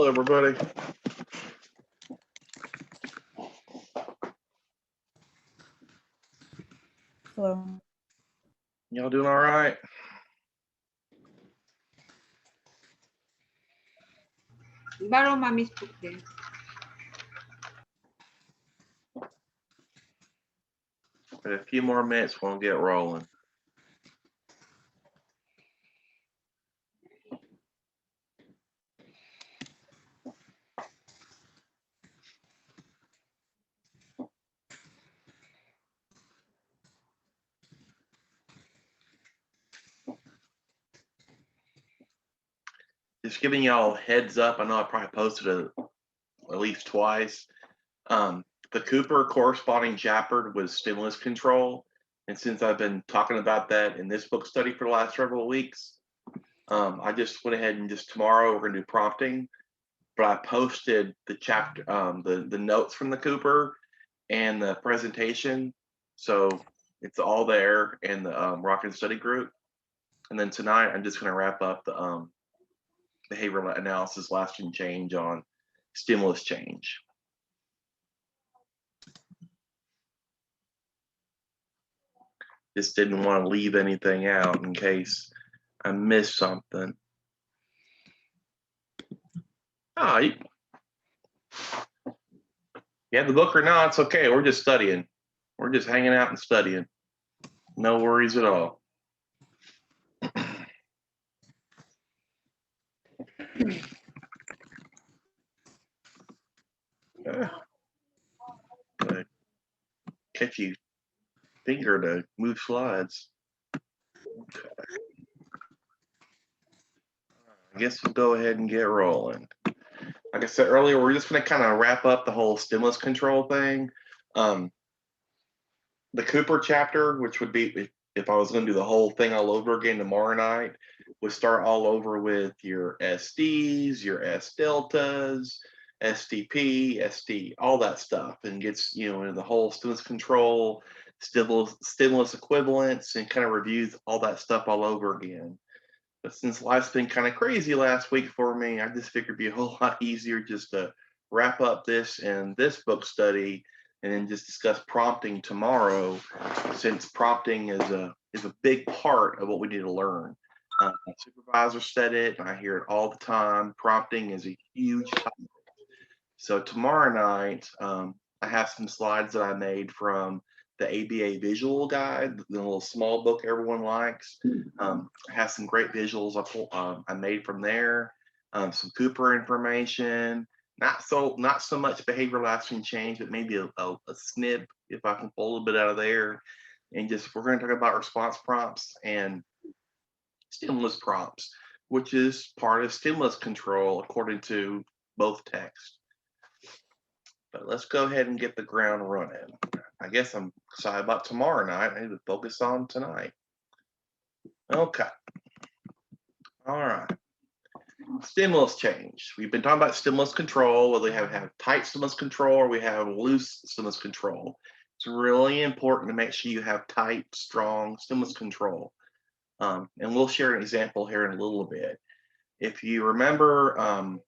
Hello, everybody. Hello. Y'all doing all right? Borrow mommy's book then. In a few more minutes, we'll get rolling. Just giving y'all a heads up. I know I probably posted it at least twice. The Cooper corresponding chapter was stimulus control. And since I've been talking about that in this book study for the last several weeks, I just went ahead and just tomorrow we're going to do prompting. But I posted the chapter, the notes from the Cooper and the presentation. So it's all there in the Rocket Study group. And then tonight, I'm just going to wrap up the behavioral analysis lasting change on stimulus change. Just didn't want to leave anything out in case I missed something. Oh, you have the book or not, it's okay. We're just studying. We're just hanging out and studying. No worries at all. Catch you finger to move slides. Okay. I guess we'll go ahead and get rolling. Like I said earlier, we're just going to kind of wrap up the whole stimulus control thing. The Cooper chapter, which would be if I was going to do the whole thing all over again tomorrow night, would start all over with your SDs, your S deltas, SDP, SD, all that stuff, and gets into the whole stimulus control, stimulus equivalents, and kind of reviews all that stuff all over again. But since life's been kind of crazy last week for me, I just figured it'd be a whole lot easier just to wrap up this and this book study and then just discuss prompting tomorrow, since prompting is a big part of what we need to learn. My supervisor said it, and I hear it all the time. Prompting is a huge topic. So tomorrow night, I have some slides that I made from the ABA visual guide, the little small book everyone likes. I have some great visuals I made from there, some Cooper information, not so much behavior lasting change, but maybe a snip if I can pull a little bit out of there. And we're going to talk about response prompts and stimulus prompts, which is part of stimulus control according to both texts. But let's go ahead and get the ground running. I guess I'm excited about tomorrow night. I need to focus on tonight. Okay. All right. Stimulus change. We've been talking about stimulus control, whether we have tight stimulus control or we have loose stimulus control. It's really important to make sure you have tight, strong stimulus control. And we'll share an example here in a little bit. If you remember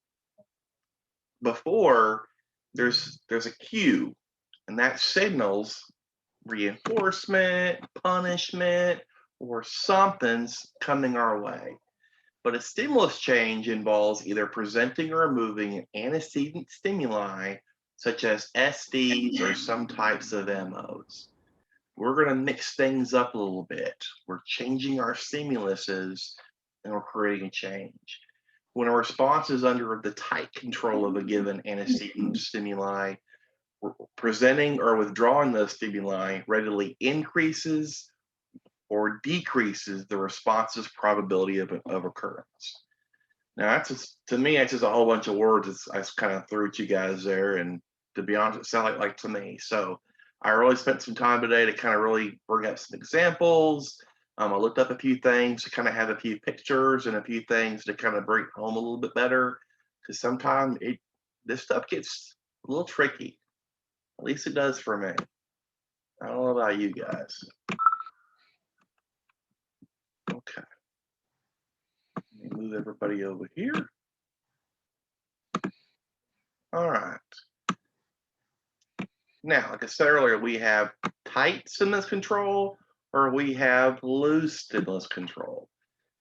before, there's a cue, and that signals reinforcement, punishment, or something's coming our way. But a stimulus change involves either presenting or removing an antecedent stimuli, such as SDs or some types of MOs. We're going to mix things up a little bit. We're changing our stimuluses, and we're creating a change. When a response is under the tight control of a given antecedent stimuli, presenting or withdrawing those stimuli readily increases or decreases the response's probability of occurrence. Now, that's just, to me, it's just a whole bunch of words. I just kind of threw at you guys there, and to be honest, it sounded like to me. So I really spent some time today to kind of really bring up some examples. I looked up a few things to kind of have a few pictures and a few things to kind of bring home a little bit better, because sometimes this stuff gets a little tricky. At least it does for me. I don't know about you guys. Okay. Let me move everybody over here. All right. Now, like I said earlier, we have tight stimulus control or we have loose stimulus control.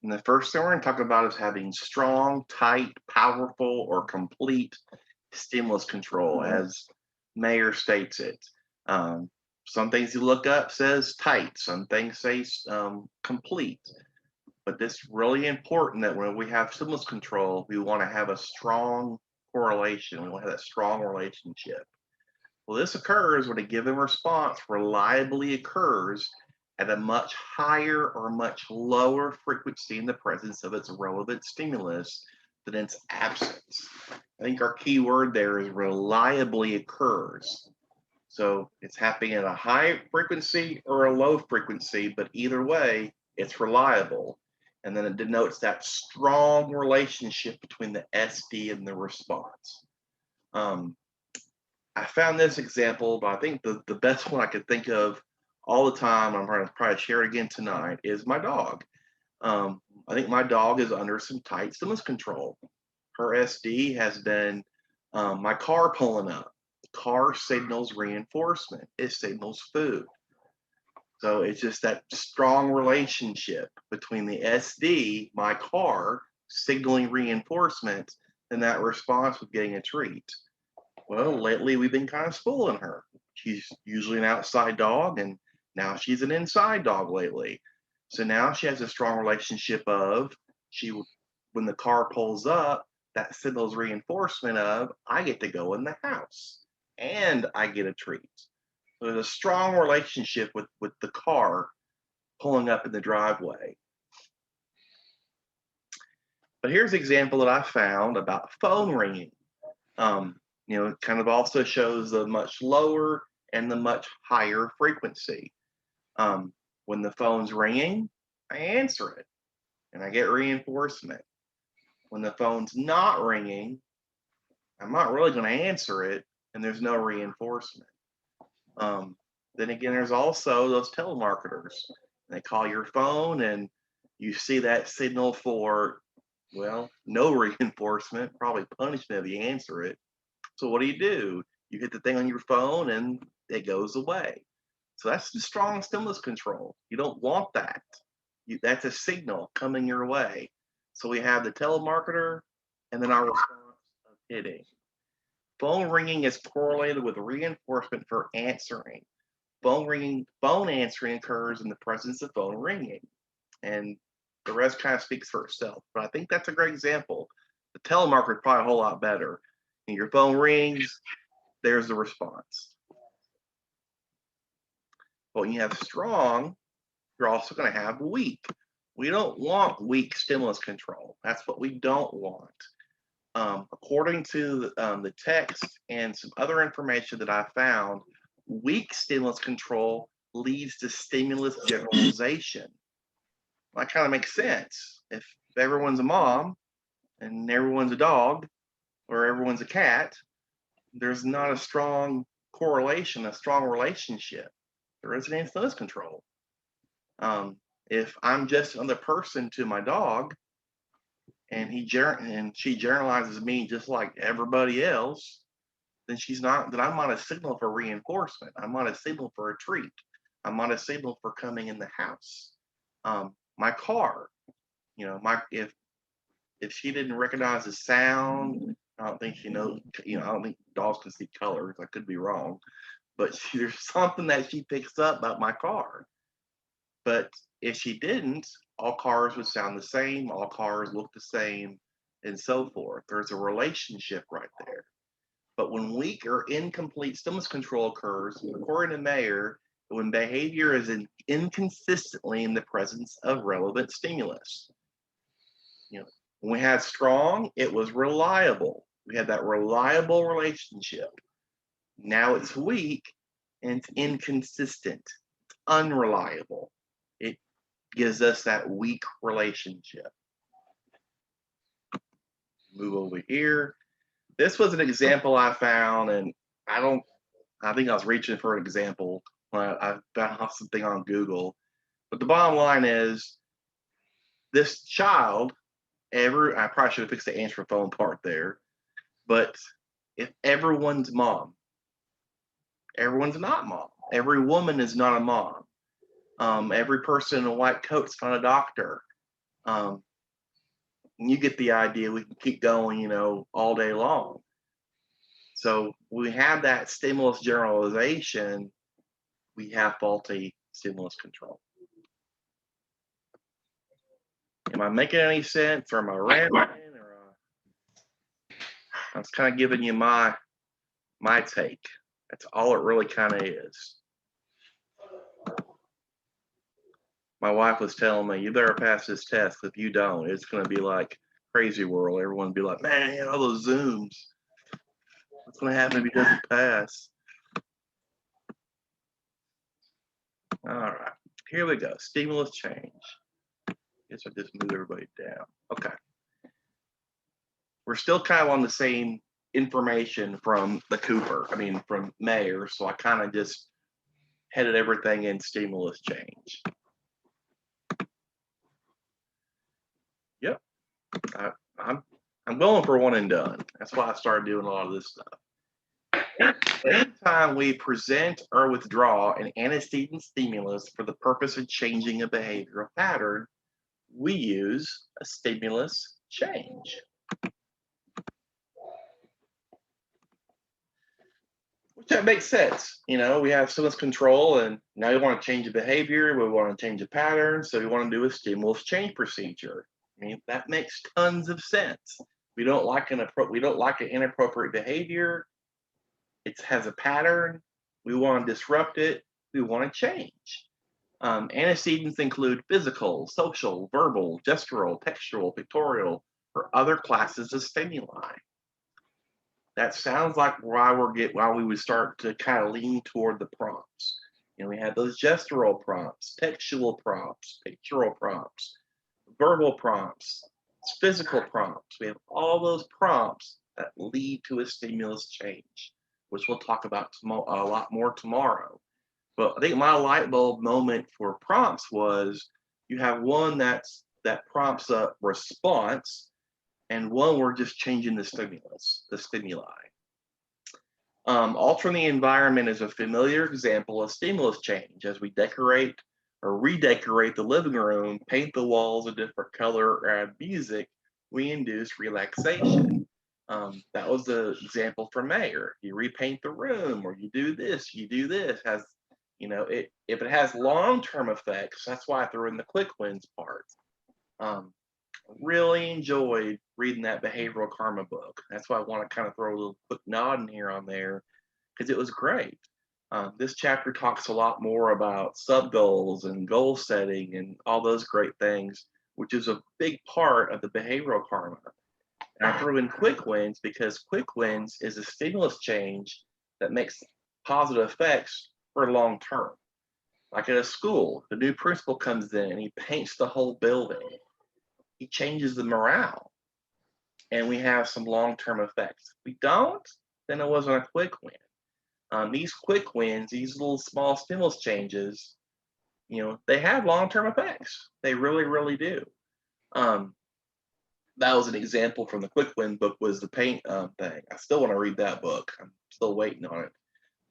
And the first thing we're going to talk about is having strong, tight, powerful, or complete stimulus control, as Mayer states it. Some things you look up says tight, some things say complete. But this is really important that when we have stimulus control, we want to have a strong correlation. We want to have that strong relationship. Well, this occurs when a given response reliably occurs at a much higher or much lower frequency in the presence of its relevant stimulus than its absence. I think our key word there is reliably occurs. So it's happening at a high frequency or a low frequency, but either way, it's reliable. And then it denotes that strong relationship between the SD and the response. I found this example, but I think the best one I could think of all the time, I'm going to probably share it again tonight, is my dog. I think my dog is under some tight stimulus control. Her SD has been my car pulling up. The car signals reinforcement. It signals food. So it's just that strong relationship between the SD, my car, signaling reinforcement, and that response with getting a treat. Well, lately we've been kind of spoiling her. She's usually an outside dog, and now she's an inside dog lately. So now she has a strong relationship of when the car pulls up, that signals reinforcement of I get to go in the house and I get a treat. So there's a strong relationship with the car pulling up in the driveway. But here's an example that I found about phone ringing. It kind of also shows the much lower and the much higher frequency. When the phone's ringing, I answer it and I get reinforcement. When the phone's not ringing, I'm not really going to answer it and there's no reinforcement. Then again, there's also those telemarketers. They call your phone and you see that signal for, well, no reinforcement, probably punishment if you answer it. So what do? You hit the thing on your phone and it goes away. So that's the strong stimulus control. You don't want that. That's a signal coming your way. So we have the telemarketer and then our response of hitting. Phone ringing is correlated with reinforcement for answering. Phone answering occurs in the presence of phone ringing. And the rest kind of speaks for itself. But I think that's a great example. The telemarketer is probably a whole lot better. And your phone rings, there's the response. But when you have strong, you're also going to have weak. We don't want weak stimulus control. That's what we don't want. According to the text and some other information that I found, weak stimulus control leads to stimulus generalization. That kind of makes sense. If everyone's a mom and everyone's a dog or everyone's a cat, there's not a strong correlation, a strong relationship. There isn't any stimulus control. If I'm just another person to my dog and she generalizes me just like everybody else, then I'm on a signal for reinforcement. I'm on a signal for a treat. I'm on a signal for coming in the house. My car, if she didn't recognize the sound, I don't think she knows, I don't think dogs can see colors. I could be wrong, but there's something that she picks up about my car. But if she didn't, all cars would sound the same, all cars look the same, and so forth. There's a relationship right there. But when weak or incomplete stimulus control occurs, according to Mayer, when behavior is inconsistently in the presence of relevant stimulus. When we had strong, it was reliable. We had that reliable relationship. Now it's weak and it's inconsistent. It's unreliable. It gives us that weak relationship. Move over here. This was an example I found, and I think I was reaching for an example when I found something on Google. But the bottom line is, this child, I probably should have fixed the answer phone part there, but if everyone's mom. Everyone's not mom. Every woman is not a mom. Every person in a white coat's not a doctor. You get the idea. We can keep going, you know, all day long. So we have that stimulus generalization. We have faulty stimulus control. Am I making any sense, or am I rambling? I was kind of giving you my take. That's all it really kind of is. My wife was telling me, you better pass this test. If you don't, it's going to be like crazy world. Everyone will be like, man, all those Zooms. What's going to happen if he doesn't pass? All right, here we go. Stimulus change. Guess I just move everybody down. Okay. We're still kind of on the same information from from Mayer. So I kind of just headed everything in stimulus change. Yep. I'm going for one and done. That's why I started doing a lot of this stuff. Anytime we present or withdraw an antecedent stimulus for the purpose of changing a behavioral pattern, we use a stimulus change. Which that makes sense. You know, we have stimulus control, and now we want to change the behavior. We want to change a pattern, so we want to do a stimulus change procedure. I mean, that makes tons of sense. We don't like an inappropriate behavior. It has a pattern. We want to disrupt it. We want to change. Antecedents include physical, social, verbal, gestural, textual, pictorial, or other classes of stimuli. That sounds like why we would start to kind of lean toward the prompts. You know, we have those gestural prompts, textual prompts, pictorial prompts, verbal prompts, physical prompts. We have all those prompts that lead to a stimulus change, which we'll talk about a lot more tomorrow. But I think my light bulb moment for prompts was you have one that prompts a response, and one we're just changing the stimuli. Altering the environment is a familiar example of stimulus change. As we decorate or redecorate the living room, paint the walls a different color, or add music, we induce relaxation. That was the example from Mayer. You repaint the room, or you do this. Has, you know, if it has long-term effects, that's why I threw in the quick wins part. Really enjoyed reading that behavioral karma book. That's why I want to kind of throw a little quick nod in here on there, because it was great. This chapter talks a lot more about sub goals and goal setting and all those great things, which is a big part of the behavioral karma. And I threw in quick wins because quick wins is a stimulus change that makes positive effects for long term. Like at a school, the new principal comes in and he paints the whole building. He changes the morale, and we have some long-term effects. If we don't, then it wasn't a quick win. These quick wins, these little small stimulus changes, you know, they have long-term effects. They really, really do. That was an example from the quick win book, was the paint thing. I still want to read that book. I'm still waiting on it.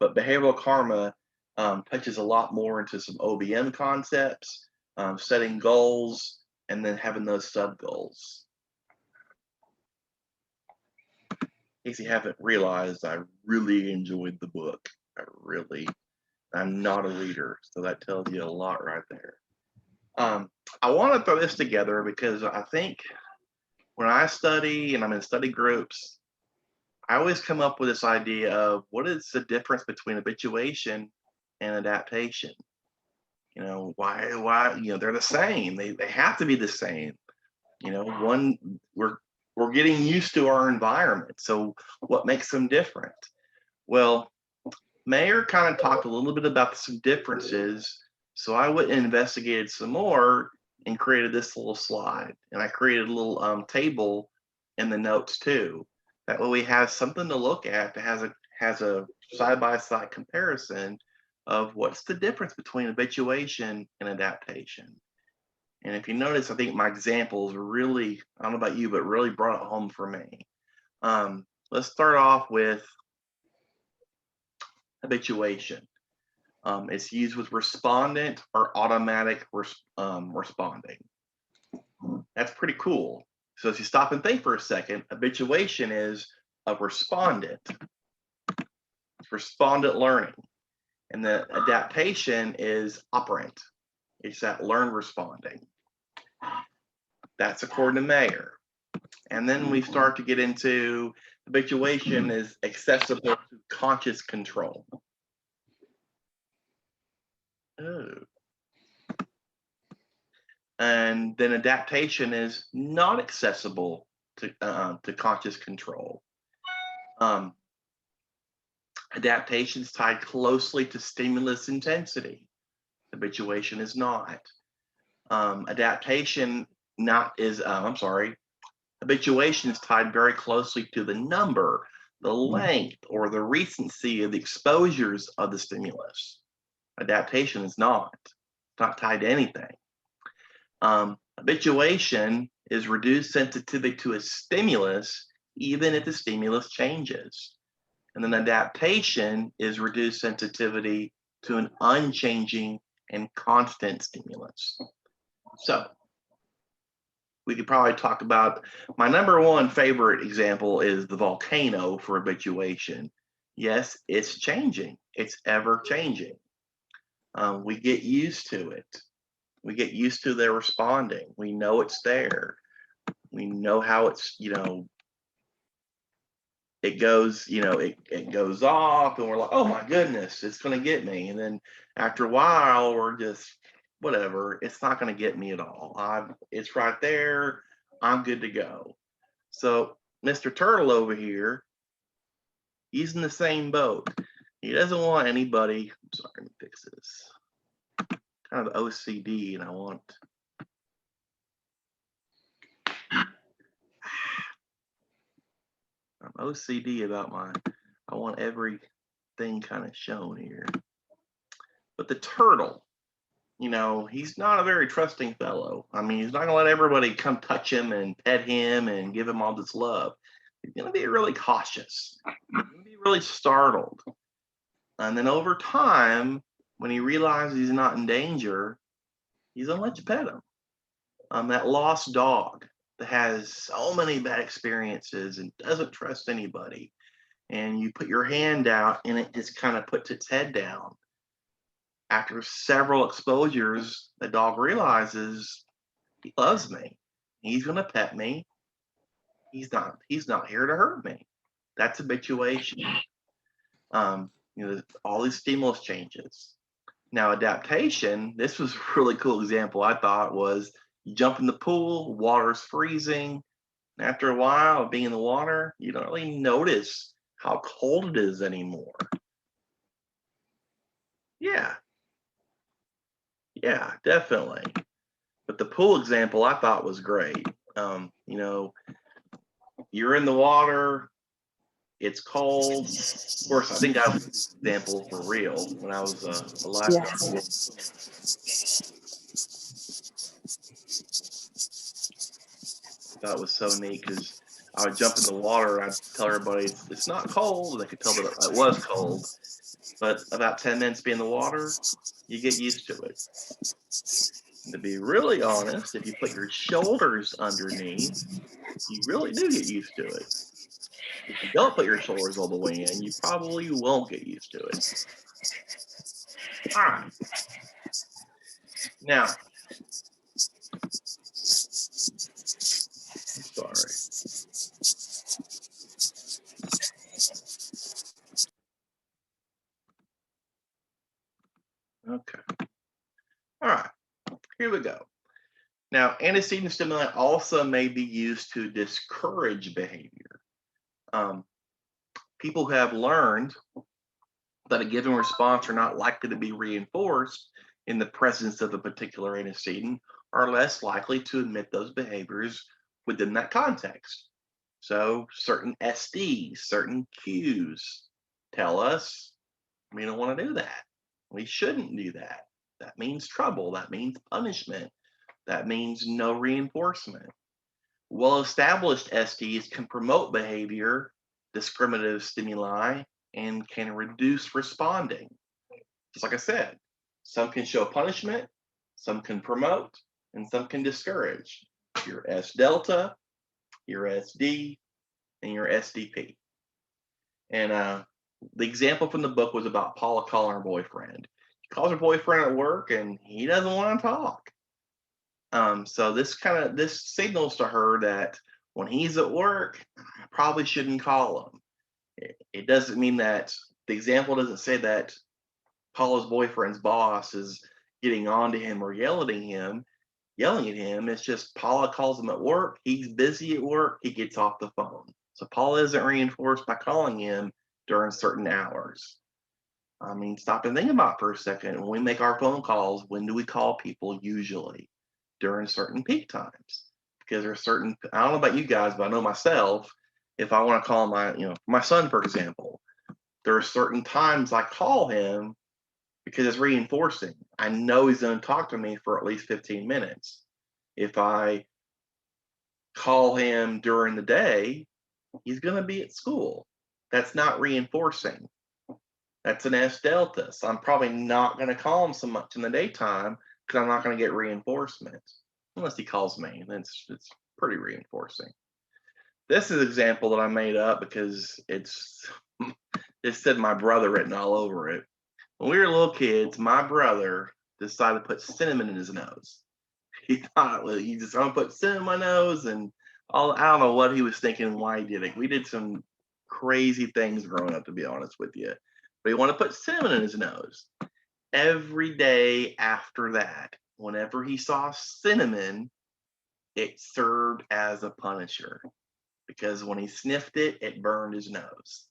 But behavioral karma touches a lot more into some OBM concepts, setting goals, and then having those sub goals. In case you haven't realized, I really enjoyed the book. I'm not a reader, so that tells you a lot right there. I want to throw this together because I think when I study and I'm in study groups, I always come up with this idea of what is the difference between habituation and adaptation. You know, why, you know, they're the same. They have to be the same. You know, one, we're getting used to our environment. So what makes them different? Well, Mayer kind of talked a little bit about some differences. So I went and investigated some more and created this little slide. And I created a little table in the notes too. That way we have something to look at that has a side-by-side comparison of what's the difference between habituation and adaptation. And if you notice, I think my examples really, I don't know about you, but really brought it home for me. let's start off with habituation. It's used with respondent or automatic responding. That's pretty cool. So if you stop and think for a second, habituation is a respondent. It's respondent learning. And the adaptation is operant. It's that learned responding. That's according to Mayer. And then we start to get into habituation is accessible to conscious control. Oh. And then adaptation is not accessible to conscious control. Adaptation is tied closely to stimulus intensity. Habituation is not. Adaptation not is, habituation is tied very closely to the number, the length, or the recency of the exposures of the stimulus. Adaptation is not. It's not tied to anything. Habituation is reduced sensitivity to a stimulus, even if the stimulus changes. And then adaptation is reduced sensitivity to an unchanging and constant stimulus. So we could probably talk about, my number one favorite example is the volcano for habituation. Yes, it's changing. It's ever changing. We get used to it. We get used to their responding. We know it's there. We know how it's, it goes, it goes off and we're like, oh my goodness, it's going to get me. And then after a while, we're just, whatever, it's not going to get me at all. It's right there. I'm good to go. So Mr. Turtle over here, he's in the same boat. He doesn't want anybody, I'm sorry, let me fix this. Kind of OCD, and I want, I'm OCD about I want everything kind of shown here. But the turtle, he's not a very trusting fellow. I mean, he's not gonna let everybody come touch him and pet him and give him all this love. He's gonna be really cautious. He's gonna be really startled. And then over time, when he realizes he's not in danger, he's gonna let you pet him. That lost dog that has so many bad experiences and doesn't trust anybody, and you put your hand out and it just kind of puts its head down. After several exposures, the dog realizes he loves me. He's gonna pet me. He's not here to hurt me. That's habituation. All these stimulus changes. Now adaptation, this was a really cool example I thought was, you jump in the pool, water's freezing. And after a while of being in the water, you don't really notice how cold it is anymore. Yeah, definitely. But the pool example I thought was great. You're in the water, it's cold. Of course, I think that was an example for real when I was a lifeguard. That was so neat because I would jump in the water and I'd tell everybody it's not cold, and they could tell that it was cold. But about 10 minutes being in the water, you get used to it. And to be really honest, if you put your shoulders underneath, you really do get used to it. If you don't put your shoulders all the way in, you probably won't get used to it. All right. Now, I'm sorry. Okay. All right. Here we go. Now, antecedent stimuli also may be used to discourage behavior. People who have learned that a given response are not likely to be reinforced in the presence of a particular antecedent are less likely to admit those behaviors within that context. So certain SDs, certain cues tell us we don't want to do that. We shouldn't do that. That means trouble. That means punishment. That means no reinforcement. Well-established SDs can promote behavior discriminative stimuli and can reduce responding. Just like I said, some can show punishment, some can promote, and some can discourage. Your S delta, your SD, and your SDP. And the example from the book was about Paula calling her boyfriend. She calls her boyfriend at work, and he doesn't want to talk. So this signals to her that when he's at work, I probably shouldn't call him. It doesn't mean that the example doesn't say that Paula's boyfriend's boss is getting on to him or yelling at him. It's just Paula calls him at work. He's busy at work. He gets off the phone. So Paula isn't reinforced by calling him during certain hours. I mean, stop and think about it for a second. When we make our phone calls, when do we call people usually? During certain peak times. Because there's certain, I don't know about you guys, but I know myself, if I want to call my son, for example, there are certain times I call him because it's reinforcing. I know he's going to talk to me for at least 15 minutes. If I call him during the day, he's going to be at school. That's not reinforcing. That's an S delta. So I'm probably not going to call him so much in the daytime because I'm not going to get reinforcement. Unless he calls me, then it's pretty reinforcing. This is an example that I made up because it said my brother written all over it. When we were little kids, my brother decided to put cinnamon in his nose. He thought, well, he just gonna put cinnamon in my nose, and all I don't know what he was thinking, why he did it. We did some crazy things growing up, to be honest with you. But he wanted to put cinnamon in his nose. Every day after that, whenever he saw cinnamon, it served as a punisher because when he sniffed it, it burned his nose.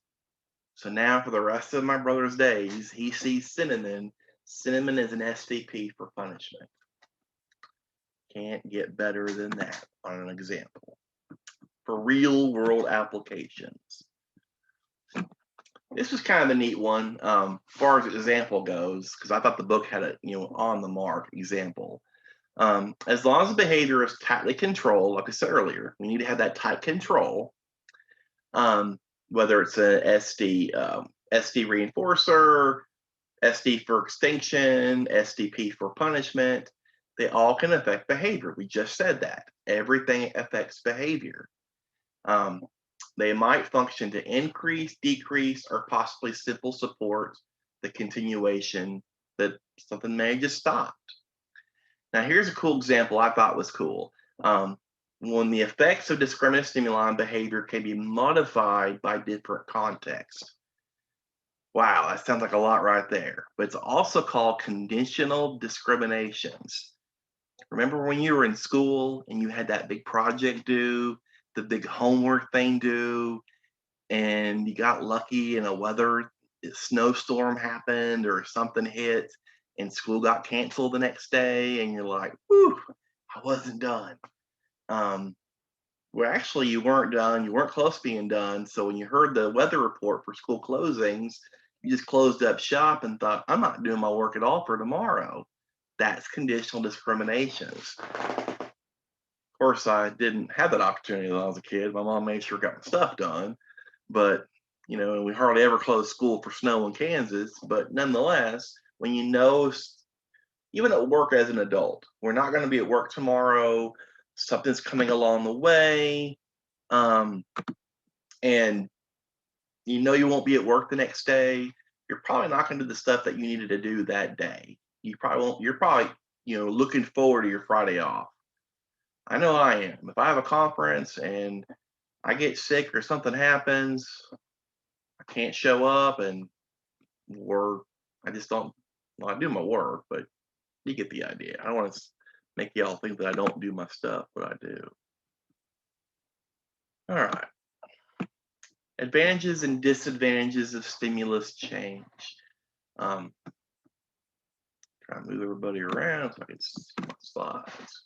So now for the rest of my brother's days, he sees cinnamon. Cinnamon is an SDP for punishment. Can't get better than that on an example. For real world applications. This was kind of a neat one, as far as the example goes, because I thought the book had a on the mark example. As long as the behavior is tightly controlled, like I said earlier, we need to have that tight control. Whether it's a SD reinforcer, SD for extinction, SDP for punishment, they all can affect behavior. We just said that. Everything affects behavior. They might function to increase, decrease, or possibly simple support the continuation that something may have just stopped. Now, here's a cool example I thought was cool. When the effects of discriminative stimuli on behavior can be modified by different contexts. Wow, that sounds like a lot right there. But it's also called conditional discriminations. Remember when you were in school and you had that big project due, the big homework thing due, and you got lucky and a snowstorm happened or something hit and school got canceled the next day and you're like, whew, I wasn't done. Well, actually, you weren't done. You weren't close to being done. So when you heard the weather report for school closings, you just closed up shop and thought, I'm not doing my work at all for tomorrow. That's conditional discriminations. Of course, I didn't have that opportunity when I was a kid. My mom made sure I got my stuff done. But, we hardly ever closed school for snow in Kansas. But nonetheless, when even at work as an adult, we're not going to be at work tomorrow. Something's coming along the way. And you won't be at work the next day. You're probably not going to do the stuff that you needed to do that day. You probably won't. You're probably, looking forward to your Friday off. I know I am. If I have a conference and I get sick or something happens, I can't show up I just don't, I do my work, but you get the idea. I don't want to make y'all think that I don't do my stuff, but I do. All right. Advantages and disadvantages of stimulus change. Try to move everybody around so I can see my slides.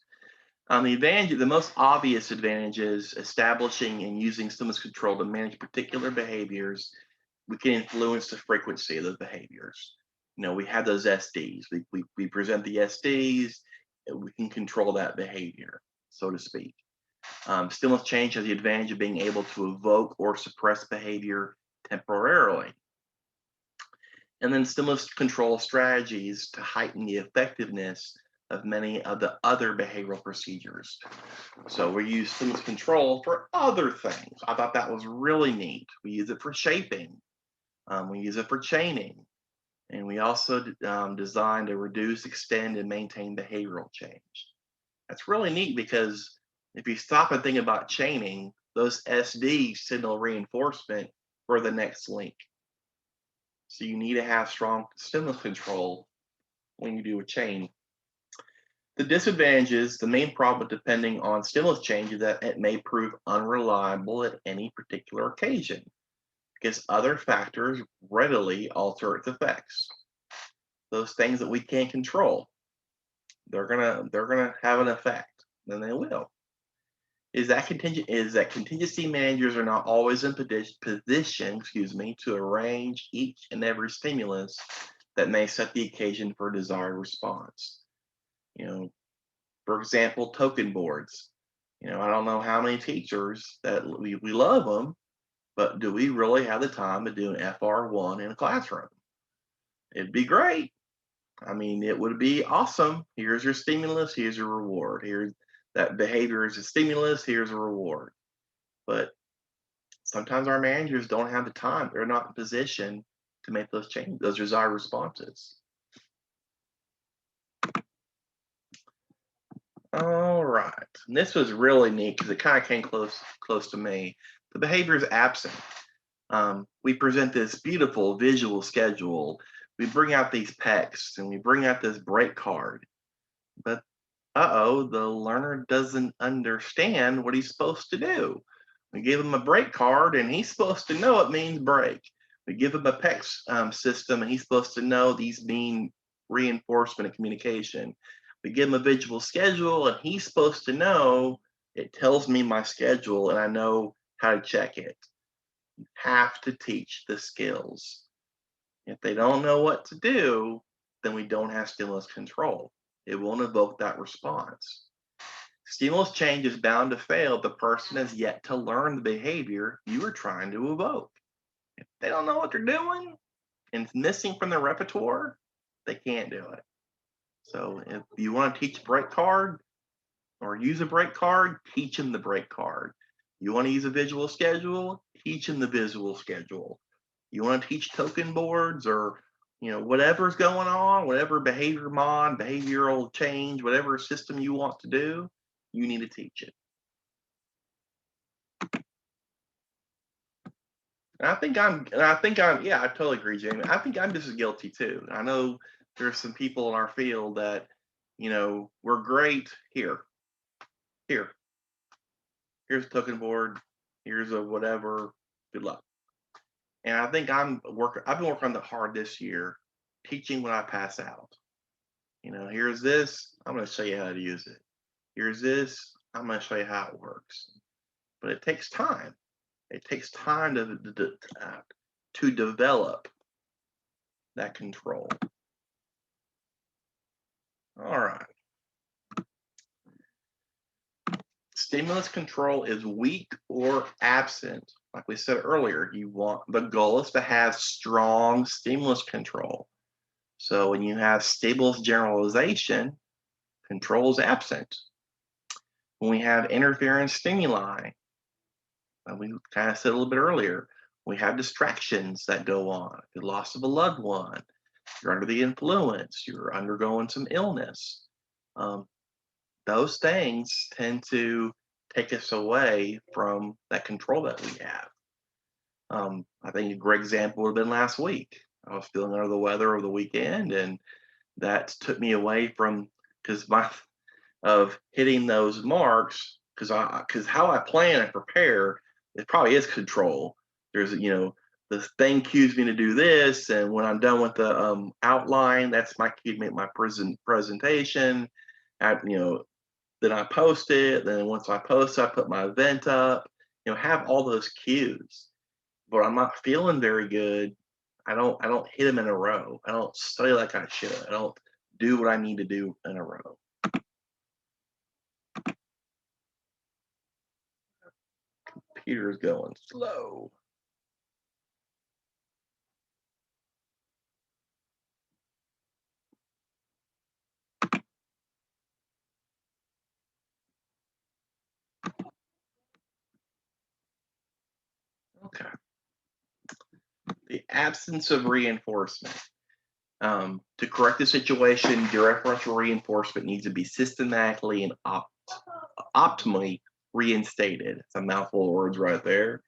The most obvious advantage is establishing and using stimulus control to manage particular behaviors. We can influence the frequency of those behaviors. We have those SDs. We present the SDs, and we can control that behavior, so to speak. Stimulus change has the advantage of being able to evoke or suppress behavior temporarily. And then stimulus control strategies to heighten the effectiveness of many of the other behavioral procedures. So we use stimulus control for other things. I thought that was really neat. We use it for shaping. We use it for chaining. And we also design to reduce, extend, and maintain behavioral change. That's really neat because if you stop and think about chaining, those SDs signal reinforcement for the next link. So you need to have strong stimulus control when you do a chain. The disadvantages, the main problem depending on stimulus change is that it may prove unreliable at any particular occasion because other factors readily alter its effects. Those things that we can't control, they're gonna have an effect, then they will. Is that contingency managers are not always in position, to arrange each and every stimulus that may set the occasion for a desired response. For example, token boards. I don't know how many teachers that we love them, but do we really have the time to do an FR1 in a classroom? It'd be great. I mean, it would be awesome. Here's your stimulus, here's your reward. Here's that behavior is a stimulus, here's a reward. But sometimes our managers don't have the time. They're not in position to make those changes, those desired responses. All right, and this was really neat because it kind of came close to me. The behavior is absent. We present this beautiful visual schedule. We bring out these PECs and we bring out this break card, but the learner doesn't understand what he's supposed to do. We give him a break card and he's supposed to know it means break. We give him a PEC system and he's supposed to know these mean reinforcement and communication. We give him a visual schedule and he's supposed to know it tells me my schedule and I know how to check it. You have to teach the skills. If they don't know what to do, then we don't have stimulus control. It won't evoke that response. Stimulus change is bound to fail if the person has yet to learn the behavior you are trying to evoke. If they don't know what they're doing and it's missing from their repertoire, they can't do it. So if you want to teach break card or use a break card, teach them the break card. You want to use a visual schedule, teach them the visual schedule. You want to teach token boards or whatever's going on, whatever behavioral change, whatever system you want to do, you need to teach it. And I totally agree, Jamie. I think I'm just as guilty too. I know there's some people in our field that, we're great here. Here's a token board, here's a whatever, good luck. And I think I've been working on that hard this year, teaching when I pass out. Here's this, I'm going to show you how to use it. Here's this, I'm going to show you how it works. But it takes time. It takes time to develop that control. All right. Stimulus control is weak or absent. Like we said earlier, the goal is to have strong stimulus control. So when you have stimulus generalization, control is absent. When we have interference stimuli, we kind of said a little bit earlier, we have distractions that go on, the loss of a loved one, you're under the influence, you're undergoing some illness. Those things tend to take us away from that control that we have. I think a great example would have been last week. I was feeling under the weather over the weekend, and that took me away from of hitting those marks because how I plan and prepare, it probably is control. There's the thing cues me to do this, and when I'm done with the outline, that's my cue to make my presentation. Then I post it. Then once I post, I put my event up. Have all those cues. But I'm not feeling very good. I don't hit them in a row. I don't study like I should. I don't do what I need to do in a row. computer is going slow. Okay. The absence of reinforcement. To correct the situation, differential reinforcement needs to be systematically and optimally reinstated. It's a mouthful of words right there.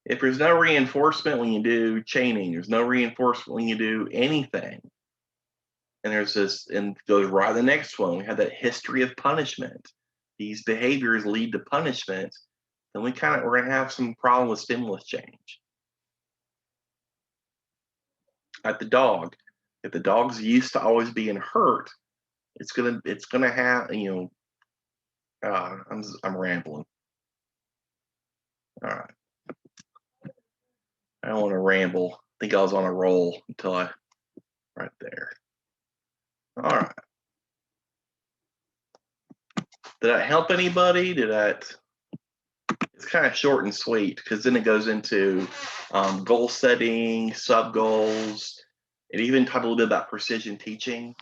If there's no reinforcement when you do chaining, there's no reinforcement when you do anything. And there's this, and goes right to the next one. We have that history of punishment. These behaviors lead to punishment. Then we're gonna have some problem with stimulus change. At the dog, if the dog's used to always being hurt, it's gonna have, I'm rambling. All right. I don't want to ramble. I think I was on a roll until right there. All right. Did that help anybody? It's kind of short and sweet because then it goes into goal setting, sub goals. It even talked a little bit about precision teaching,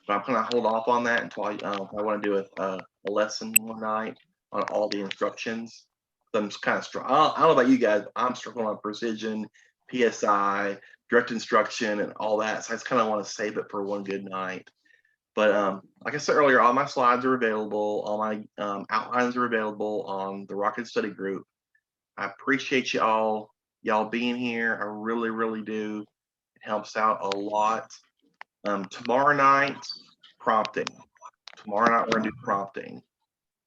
but I'm going to hold off on that until I want to do a lesson one night on all the instructions. So I'm just kind of strong. I don't know about you guys, but I'm struggling on precision, PSI, direct instruction, and all that. So I just kind of want to save it for one good night. But like I said earlier, all my slides are available. All my outlines are available on the Rocket Study Group. I appreciate y'all being here. I really, really do. It helps out a lot. Tomorrow night, prompting. Tomorrow night, we're going to do prompting.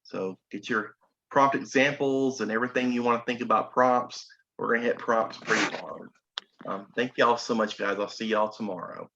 So get your prompt examples and everything you want to think about prompts. We're going to hit prompts pretty hard. Thank y'all so much, guys. I'll see y'all tomorrow.